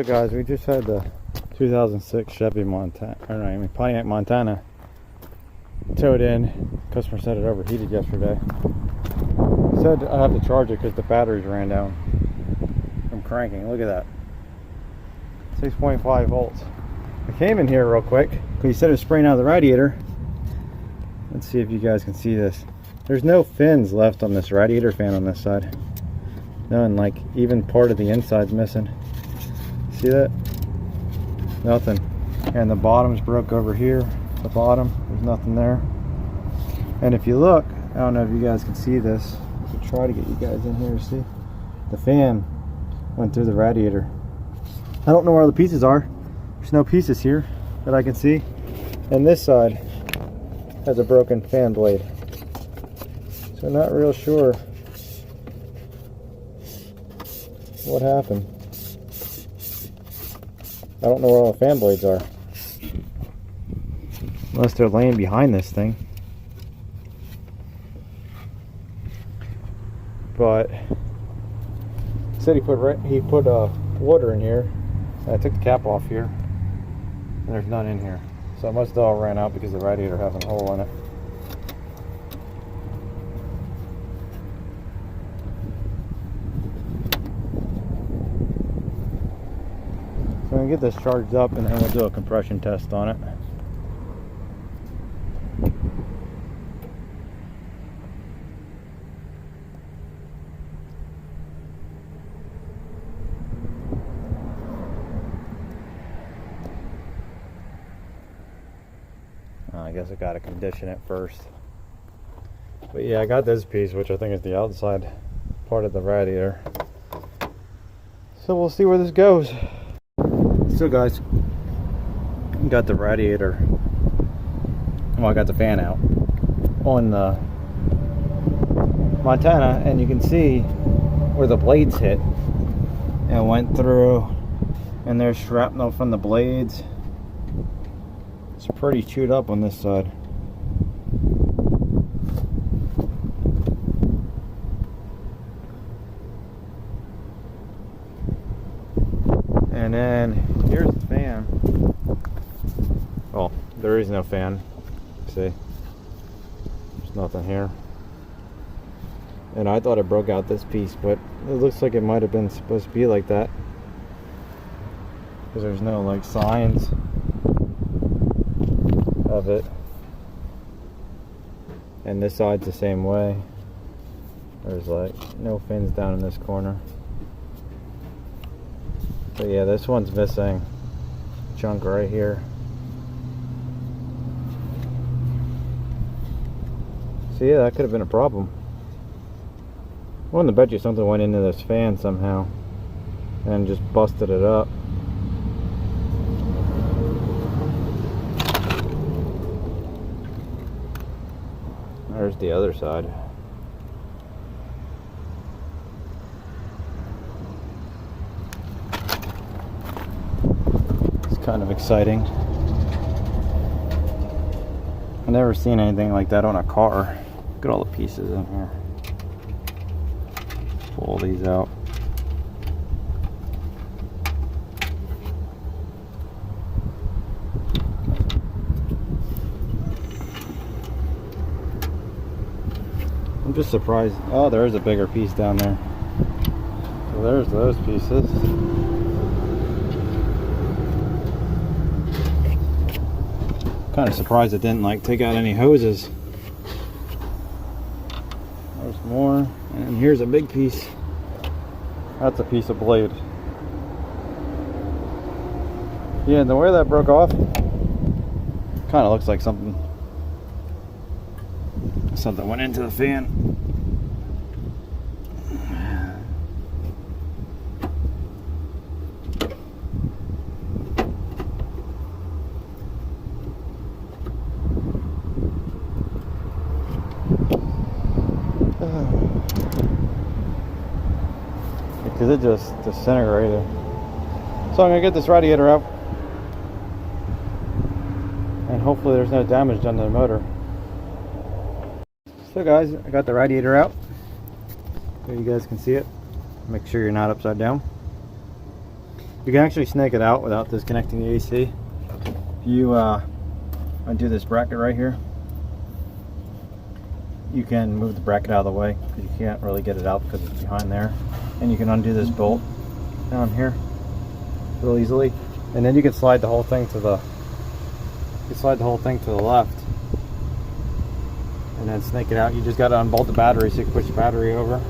So guys, we just had the 2006 Chevy Montana, or no, I mean Pontiac Montana towed in. Customer said it overheated yesterday. Said I have to charge it because the batteries ran down from cranking. Look at that, 6.5 volts. I came in here real quick because he said it was spraying out of the radiator. Let's see if you guys can see this. There's no fins left on this radiator fan on this side. None, like even part of the inside's missing. See that? Nothing. And the bottom's broke over here. The bottom, there's nothing there. And if you look, I don't know if you guys can see this. I'll try to get you guys in here to see. The fan went through the radiator. I don't know where all the pieces are. There's no pieces here that I can see. And this side has a broken fan blade. So I'm not real sure what happened. I don't know where all the fan blades are. Unless they're laying behind this thing. But he said he put water in here. I took the cap off here, and there's none in here. So it must have all ran out because the radiator has a hole in it. So I'm going to get this charged up and then we'll do a compression test on it. I guess I got to condition it first. But yeah, I got this piece, which I think is the outside part of the radiator. So we'll see where this goes. So guys, got the radiator, well, I got the fan out on the Montana, and you can see where the blades hit and went through, and there's shrapnel from the blades. It's pretty chewed up on this side. And then here's the fan. Well, there is no fan. See? There's nothing here. And I thought it broke out this piece, but it looks like it might have been supposed to be like that. Because there's no like signs of it. And this side's the same way. There's like no fins down in this corner. But yeah, this one's missing a chunk right here. So yeah, that could have been a problem. I wanted to bet you something went into this fan somehow and just busted it up. There's the other side. It's kind of exciting. I've never seen anything like that on a car. Look at all the pieces in here. Pull these out. I'm just surprised. Oh, there is a bigger piece down there. So there's those pieces. Kind of surprised it didn't like take out any hoses. There's more, and here's a big piece. That's a piece of blade. Yeah, and the way that broke off, kind of looks like something went into the fan. Because it just disintegrated. So I'm gonna get this radiator out, and hopefully there's no damage done to the motor. So guys, I got the radiator out so you guys can see it. Make sure you're not upside down. You can actually snake it out without disconnecting the AC. If you undo this bracket right here, you can move the bracket out of the way because you can't really get it out because it's behind there. And you can undo this bolt down here real easily, and then you can slide the whole thing to the left and then snake it out. You just got to unbolt the battery so you can push the battery over,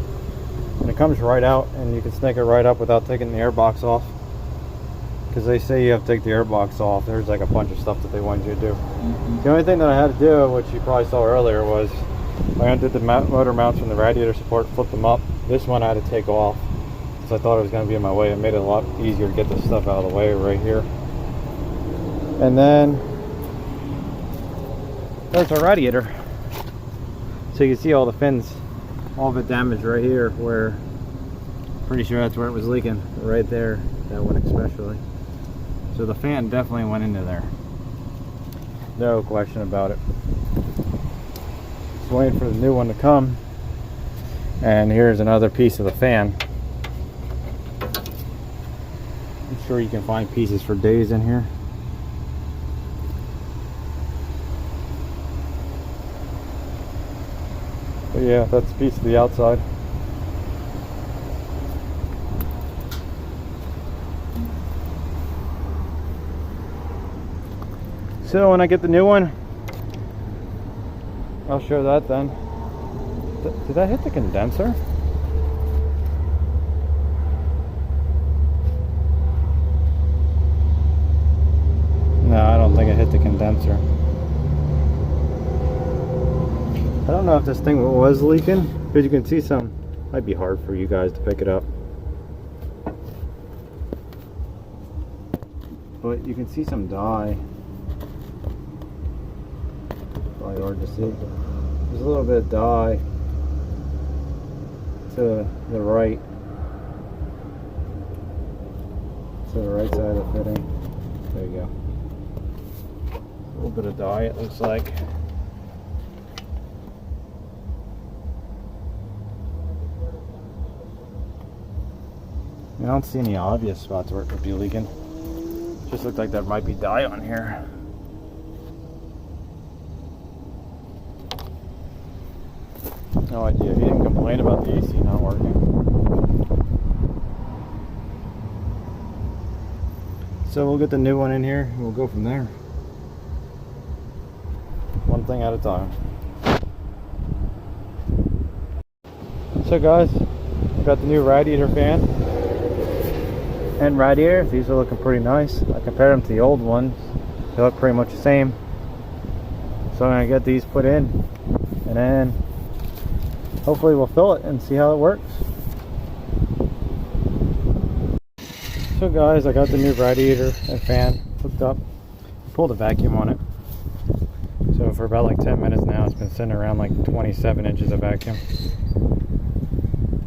and it comes right out, and you can snake it right up without taking the air box off, because they say you have to take the air box off. There's like a bunch of stuff that they want you to do. The only thing that I had to do, which you probably saw earlier, was I undid the motor mounts from the radiator support, flipped them up. This one I had to take off because I thought it was going to be in my way. It made it a lot easier to get this stuff out of the way right here. And then there's our radiator. So you can see all the fins, all of it damaged right here, where pretty sure that's where it was leaking, right there, that one especially. So the fan definitely went into there, no question about it. Just waiting for the new one to come. And here's another piece of the fan. I'm sure you can find pieces for days in here. But yeah, that's a piece of the outside. So when I get the new one, I'll show that then. Did that hit the condenser? No, I don't think it hit the condenser. I don't know if this thing was leaking, because you can see some. Might be hard for you guys to pick it up, but you can see some dye. Probably hard to see. There's a little bit of dye to the right side of the fitting. There you go. A little bit of dye, it looks like. I don't see any obvious spots where it could be leaking. Just looked like there might be dye on here. No idea. He didn't complain about the AC not working. So we'll get the new one in here and we'll go from there. One thing at a time. So guys, I got the new radiator fan and radiator. These are looking pretty nice. I compared them to the old ones. They look pretty much the same. So I'm going to get these put in, and then hopefully we'll fill it and see how it works. So guys, I got the new radiator and fan hooked up. Pulled a vacuum on it. So for about like 10 minutes now, it's been sitting around like 27 inches of vacuum.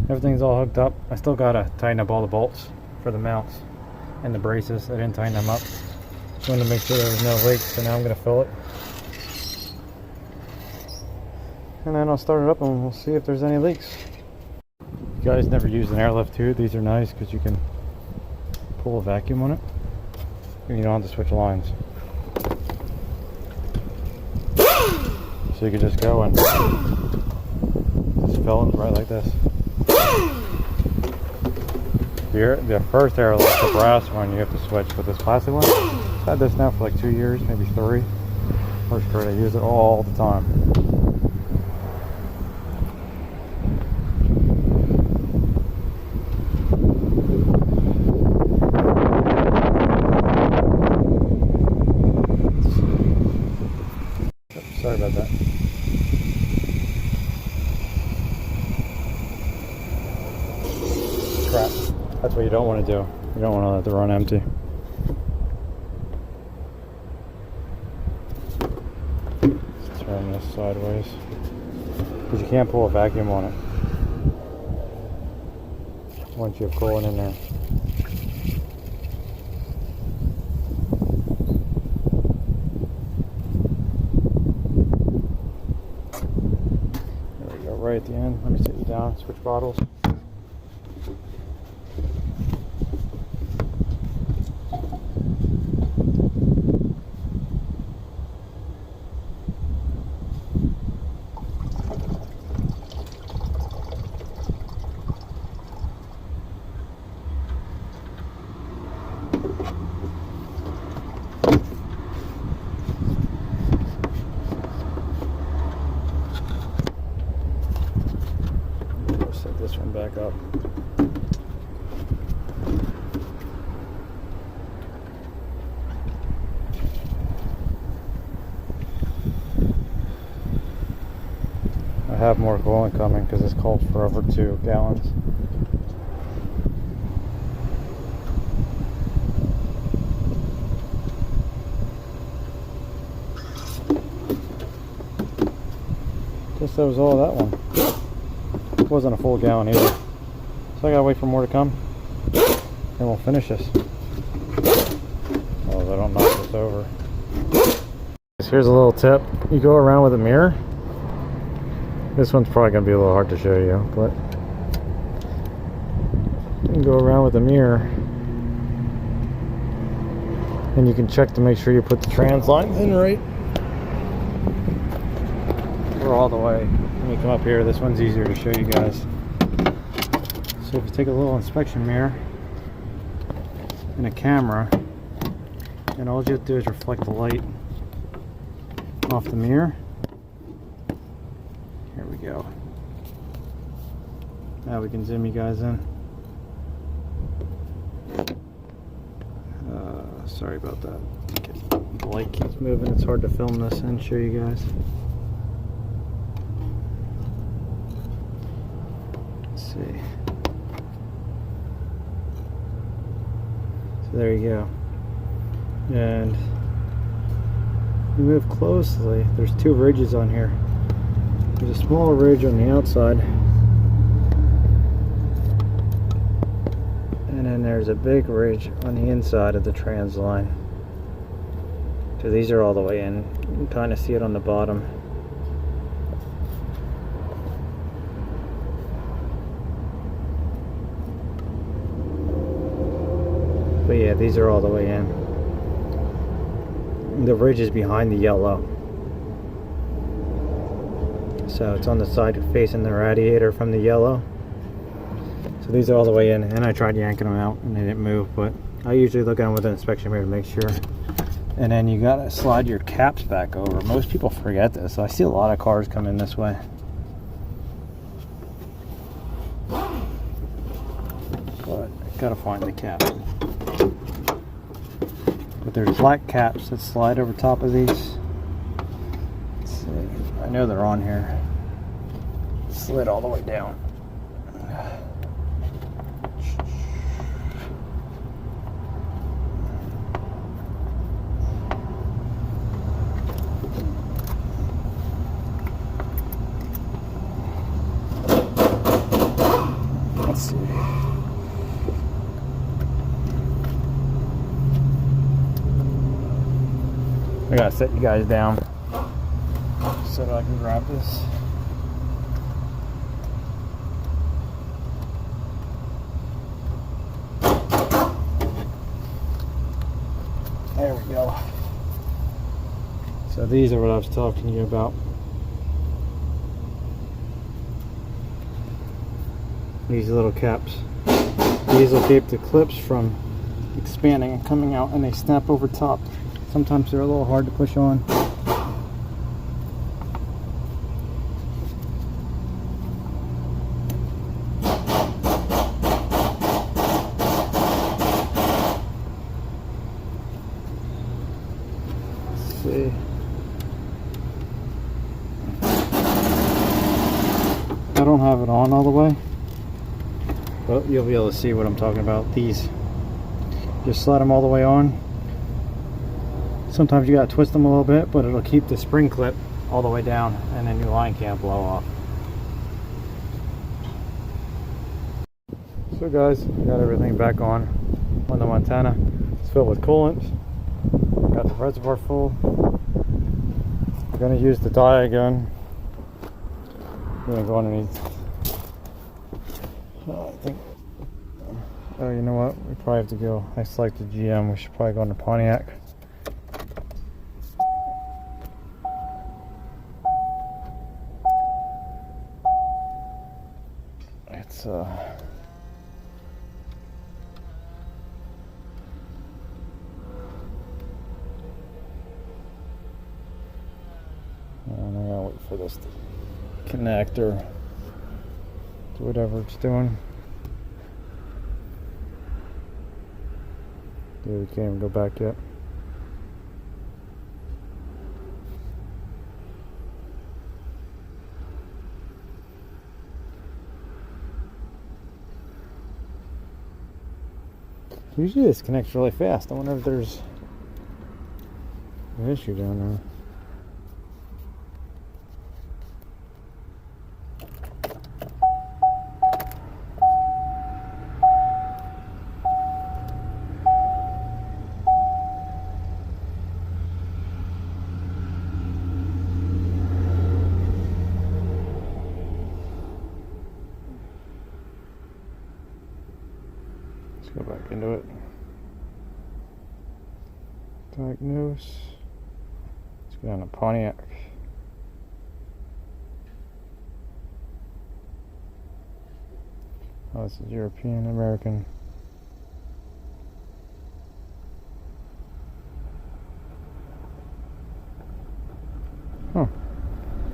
Everything's all hooked up. I still gotta tighten up all the bolts for the mounts and the braces. I didn't tighten them up. Just wanted to make sure there was no leaks, so now I'm gonna fill it. And then I'll start it up and we'll see if there's any leaks. You guys never used an airlift tube. These are nice because you can pull a vacuum on it and you don't have to switch lines. So you can just go and just fill it right like this. The first airlift, the brass one, you have to switch, but this plastic one, I've had this now for like 2 years, maybe 3. Works great. I use it all the time. Sorry about that. Crap. That's what you don't want to do. You don't want to let it run empty. Let's turn this sideways, because you can't pull a vacuum on it once you have coolant in there. There we go, right at the end. Let me sit you down, switch bottles. this one back up. I have more coolant coming because this calls for over 2 gallons. Guess that was all of that one. It wasn't a full gallon either. So I gotta wait for more to come. And we'll finish this. Oh, I don't knock this over. Here's a little tip. You go around with a mirror. This one's probably going to be a little hard to show you, but you can go around with a mirror and you can check to make sure you put the trans lines in right. We're all the way. Let me come up here. This one's easier to show you guys. So if you take a little inspection mirror and a camera, and all you have to do is reflect the light off the mirror. Here we go. Now we can zoom you guys in. Sorry about that. The light keeps moving. It's hard to film this and show you guys. Let's see. So there you go. And we move closely. There's 2 ridges on here. There's a small ridge on the outside, and then there's a big ridge on the inside of the trans line. So these are all the way in. You can kind of see it on the bottom. But yeah, these are all the way in. The ridge is behind the yellow. So it's on the side facing the radiator from the yellow. So these are all the way in, and I tried yanking them out and they didn't move, but I usually look at them with an inspection mirror to make sure. And then you gotta slide your caps back over. Most people forget this, so I see a lot of cars come in this way. But I gotta find the cap. But there's black caps that slide over top of these. Let's see. I know they're on here. Slid all the way down. Let's see. I gotta set you guys down so that I can grab this. There we go. So these are what I was talking to you about. These little caps. These will keep the clips from expanding and coming out, and they snap over top. Sometimes they're a little hard to push on. See. I don't have it on all the way, but you'll be able to see what I'm talking about. These, just slide them all the way on. Sometimes you gotta twist them a little bit, but it'll keep the spring clip all the way down, and then your line can't blow off. So guys, got everything back on the Montana. It's filled with coolant. Got the reservoir full. We're gonna use the DIAGUN. We're gonna go underneath. I think. Oh, you know what? We probably have to go. I select the GM. We should probably go into Pontiac. It's and I gotta wait for this to connect, or Do whatever it's doing. Yeah, we can't even go back yet. Usually this connects really fast. I wonder if there's an issue down there. Go back into it. Diagnose. Let's go down to Pontiac. Oh, this is European American. Huh.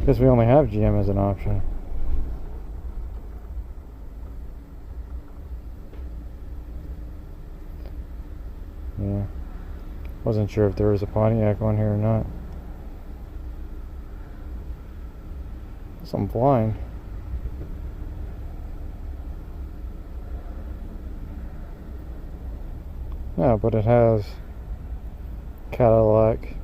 Guess we only have GM as an option. Yeah, wasn't sure if there was a Pontiac on here or not. I'm blind. No, but it has Cadillac.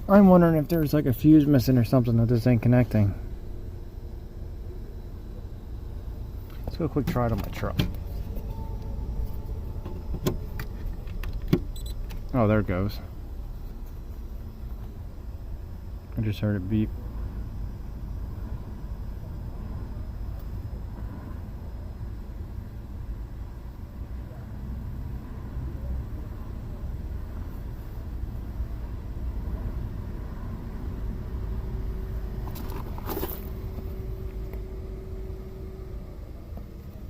I'm wondering if there's like a fuse missing or something that this ain't connecting. Let's go a quick try it on my truck. Oh, there it goes. I just heard it beep.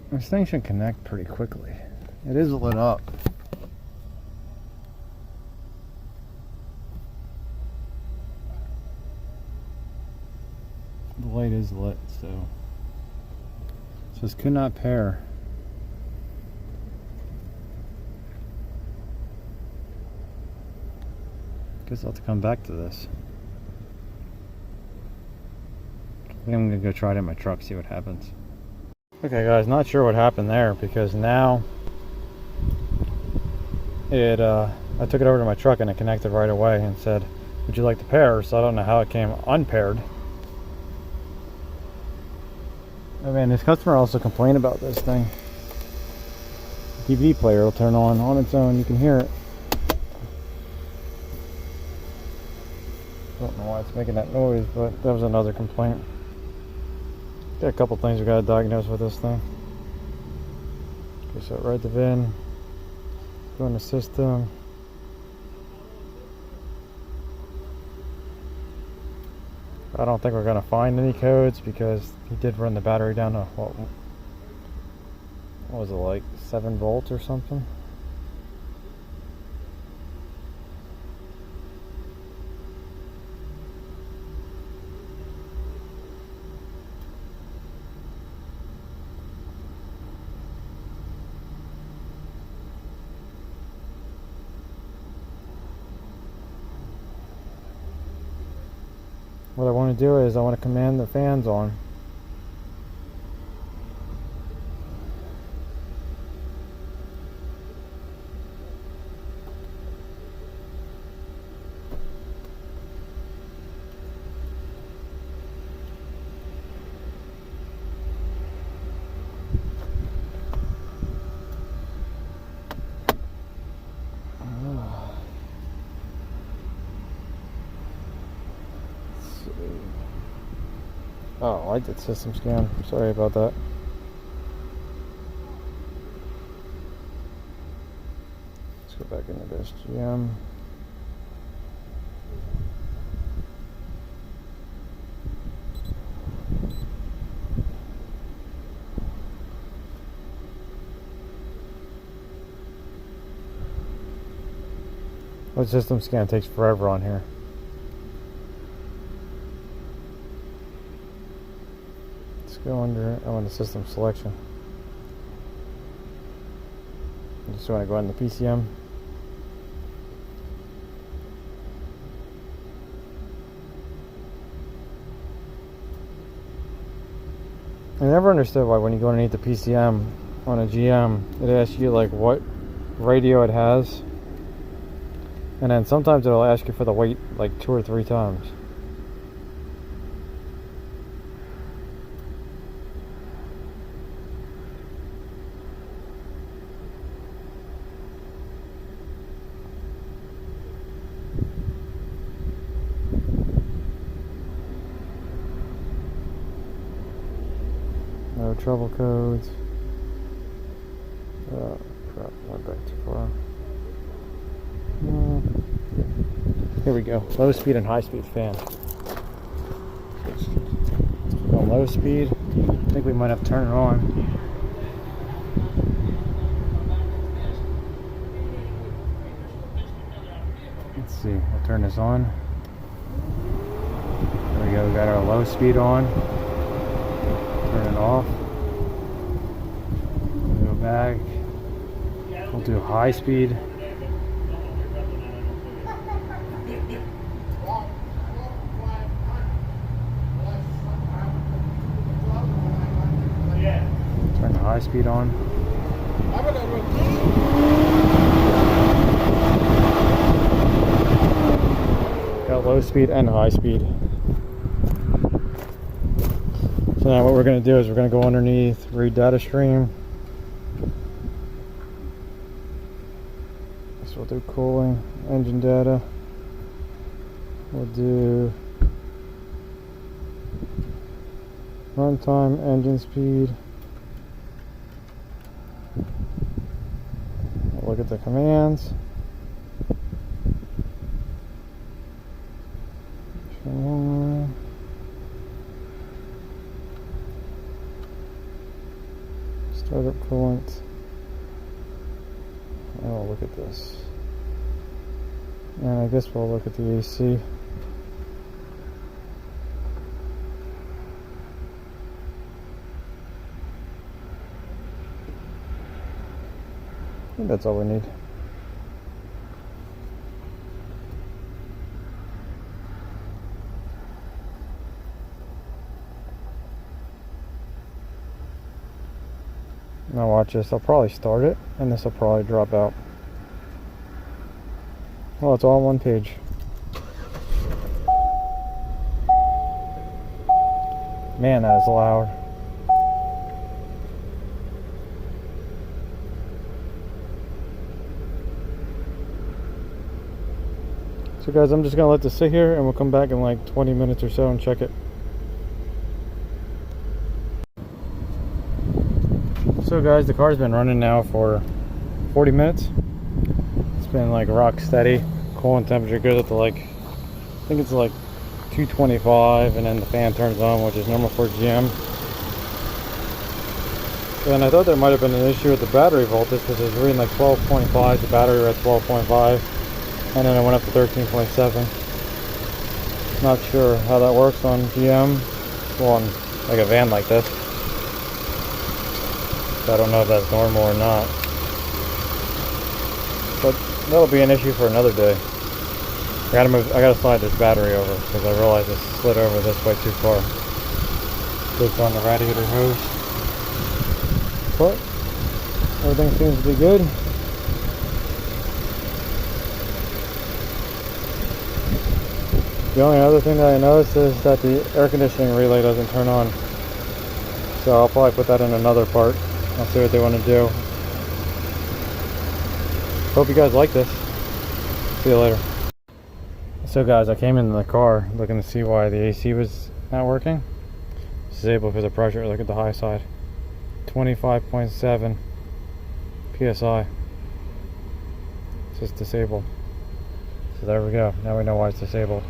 This thing should connect pretty quickly. It is lit up. The light is lit, so this could not pair. Guess I'll have to come back to this. I think I'm gonna go try it in my truck, see what happens. Okay guys, not sure what happened there because now it I took it over to my truck and it connected right away and said, would you like to pair? So I don't know how it came unpaired. I mean, this customer also complained about this thing. The DVD player will turn on its own, you can hear it. Don't know why it's making that noise, but that was another complaint. Got a couple things we got to diagnose with this thing. Okay, so write the VIN, go in the system. I don't think we're going to find any codes because he did run the battery down to what was it, like 7 volts or something? What I want to do is I want to command the fans on. Oh, I did system scan. Sorry about that. Let's go back into this GM. The system scan takes forever on here. Let's go under the system selection. I just want to go in the PCM. I never understood why when you go underneath the PCM on a GM, it asks you like what radio it has. And then sometimes it'll ask you for the weight like 2 or 3 times. No trouble codes. Oh crap, went back too far. Here we go. Low speed and high speed fan. On low speed, I think we might have to turn it on. Let's see, I'll turn this on. There we go, we got our low speed on. Turn it off. We'll go back. We'll do high speed. Turn the high speed on. Got low speed and high speed. So now what we're going to do is we're going to go underneath, read data stream. So we'll do cooling, engine data. We'll do runtime, engine speed. We'll look at the commands. Startup coolant. Oh, look at this. And I guess we'll look at the AC. I think that's all we need. Now watch this, I'll probably start it and this will probably drop out. Well, it's all on one page. Man, that is loud. So guys, I'm just gonna let this sit here and we'll come back in like 20 minutes or so and check it. So guys, the car's been running now for 40 minutes. It's been like rock steady. Coolant temperature goes up to like, I think it's like 225, and then the fan turns on, which is normal for GM. And I thought there might have been an issue with the battery voltage because it was reading like 12.5, the battery read 12.5, and then it went up to 13.7. Not sure how that works on GM, well, on like a van like this. I don't know if that's normal or not, but that'll be an issue for another day. I gotta slide this battery over because I realized it slid over this way too far. It's on the radiator hose, but everything seems to be good. The only other thing that I noticed is that the air conditioning relay doesn't turn on, so I'll probably put that in another part. I'll see what they want to do. Hope you guys like this. See you later. So guys, I came into the car looking to see why the AC was not working. disabled because of pressure. Look at the high side. 25.7 psi. It's just disabled. So there we go. Now we know why it's disabled.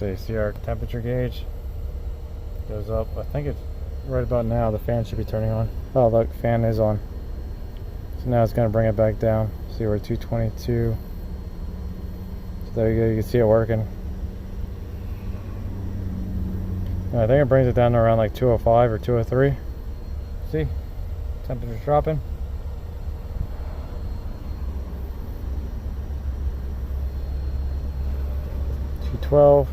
Let's see our temperature gauge goes up. I think it's right about now. The fan should be turning on. Oh look, fan is on. So now it's going to bring it back down. See, we're at 222. So there you go. You can see it working. And I think it brings it down to around like 205 or 203. See, temperature's dropping. $212.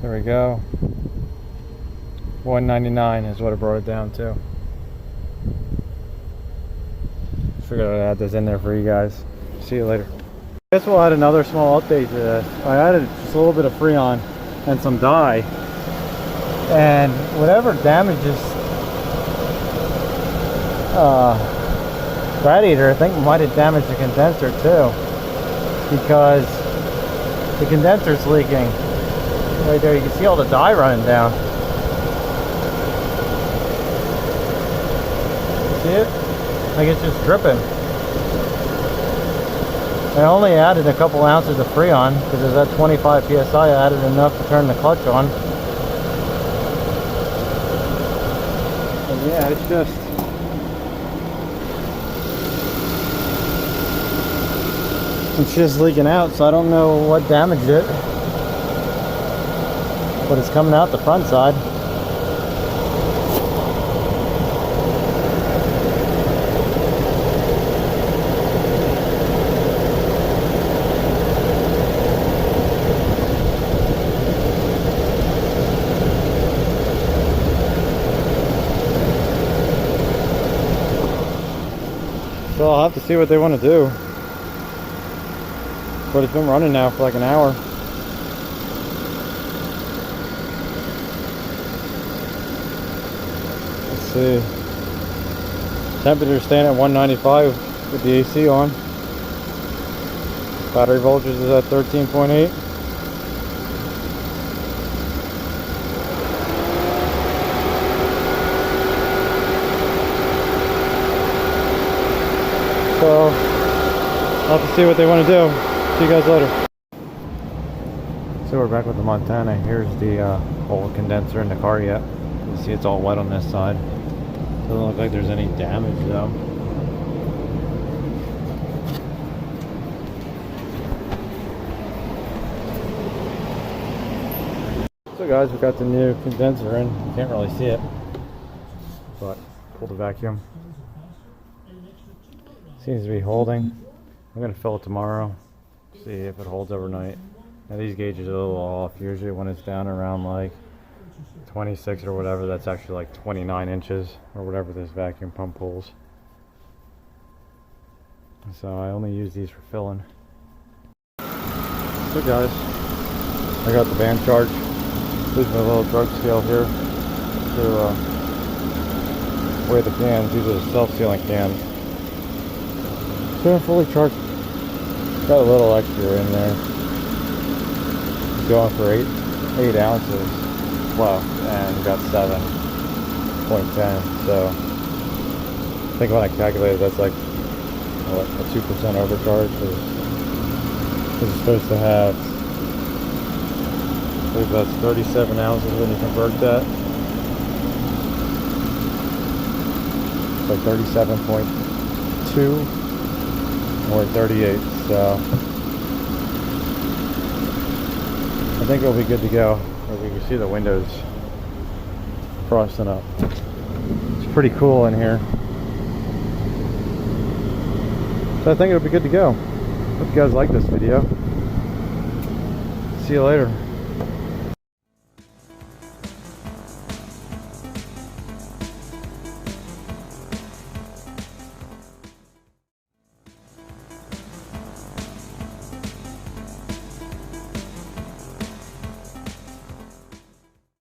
There we go. 199 is what it brought it down to. Figured I'd add this in there for you guys. See you later. I guess we'll add another small update to this. I added just a little bit of Freon and some dye, and whatever damages radiator, I think might have damaged the condenser too, because the condenser's leaking. Right there, you can see all the dye running down. See it? Like it's just dripping. I only added a couple ounces of Freon because it was at 25 psi. I added enough to turn the clutch on. And yeah, it's just leaking out, so I don't know what damaged it. But it's coming out the front side. So I'll have to see what they want to do. But it's been running now for like an hour. See, temperature staying at 195 with the AC on. Battery voltage is at 13.8. So I'll have to see what they want to do. See you guys later. So we're back with the Montana. Here's the old condenser in the car yet. You see it's all wet on this side. Doesn't look like there's any damage though. So guys, we got the new condenser in. You can't really see it, but pull the vacuum. Seems to be holding. I'm gonna fill it tomorrow. See if it holds overnight. Now these gauges are a little off. Usually when it's down around like 26 or whatever, that's actually like 29 inches or whatever this vacuum pump pulls. So I only use these for filling. So guys, I got the van charge. Use my little drug scale here to weigh the cans. These are the self-sealing cans. So I'm fully charged. Got a little extra in there. Going for 8 ounces. Well, and got 7.10. So I think when I calculated, that's like what, a 2% overcharge. Because it's supposed to have, I believe that's 37 ounces when you convert that. So 37.2 or 38. So I think it'll be good to go. We can see the windows frosting up. It's pretty cool in here. So I think it'll be good to go. Hope you guys like this video. See you later.